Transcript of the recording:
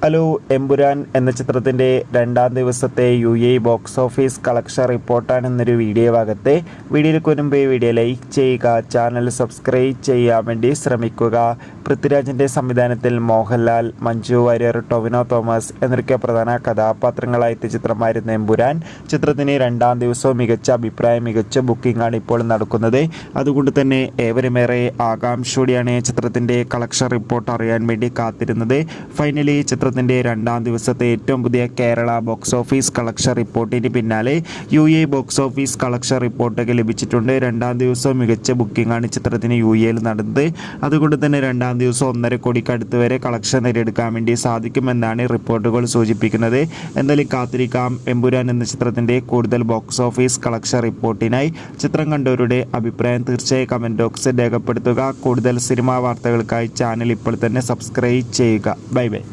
Hello Empuraan എന്ന ചിത്രത്തിൻ്റെ രണ്ടാം ദിവസത്തെ UAE ബോക്സ് ഓഫീസ് കളക്ഷൻ റിപ്പോർട്ടാണ് ഇന്നൊരു വീഡിയോ ഭാഗത്തെ. വീഡിയോയിലേക്ക് മുൻപ് വീഡിയോ ലൈക്ക് ചെയ്യുക, ചാനൽ സബ്സ്ക്രൈബ് ചെയ്യാൻ വേണ്ടി ശ്രമിക്കുക. പൃഥ്വിരാജിൻ്റെ സംവിധാനത്തിൽ മോഹൻലാൽ, മഞ്ജു വാര്യർ, ടൊവിനോ തോമസ് എന്നൊക്കെ പ്രധാന കഥാപാത്രങ്ങളായ ചിത്രമായിരുന്നു എമ്പുരാൻ. ചിത്രത്തിന് രണ്ടാം ദിവസവും മികച്ച അഭിപ്രായം, മികച്ച ബുക്കിംഗ് ആണ് ഇപ്പോൾ നടക്കുന്നത്. അതുകൊണ്ട് തന്നെ ഏവരുമേറെ ആകാംക്ഷയോടെയാണ് ചിത്രത്തിൻ്റെ കളക്ഷൻ റിപ്പോർട്ട് അറിയാൻ വേണ്ടി കാത്തിരുന്നത്. ഫൈനലി ചിത്രത്തിൻ്റെ രണ്ടാം ദിവസത്തെ ഏറ്റവും പുതിയ കേരള ബോക്സ് ഓഫീസ് കളക്ഷൻ റിപ്പോർട്ടിന് പിന്നാലെ UAE ബോക്സ് ഓഫീസ് കളക്ഷൻ റിപ്പോർട്ടൊക്കെ ലഭിച്ചിട്ടുണ്ട്. രണ്ടാം ദിവസം മികച്ച ബുക്കിംഗ് ആണ് ചിത്രത്തിന് UAEയിൽ നടന്നത്. അതുകൊണ്ട് തന്നെ രണ്ടാം ദിവസം 1.5 കോടിക്ക് അടുത്ത് വരെ കളക്ഷൻ നേടിയെടുക്കാൻ വേണ്ടി സാധിക്കുമെന്നാണ് റിപ്പോർട്ടുകൾ സൂചിപ്പിക്കുന്നത്. എന്തായാലും കാത്തിരിക്കാം എമ്പുരാൻ എന്ന ചിത്രത്തിൻ്റെ കൂടുതൽ ബോക്സ് ഓഫീസ് കളക്ഷൻ റിപ്പോർട്ടിനായി. ചിത്രം കണ്ടവരുടെ അഭിപ്രായം തീർച്ചയായും കമൻറ്റ് ബോക്സിൽ രേഖപ്പെടുത്തുക. കൂടുതൽ സിനിമാ വാർത്തകൾക്കായി ചാനൽ ഇപ്പോൾ തന്നെ സബ്സ്ക്രൈബ് ചെയ്യുക. Bye bye.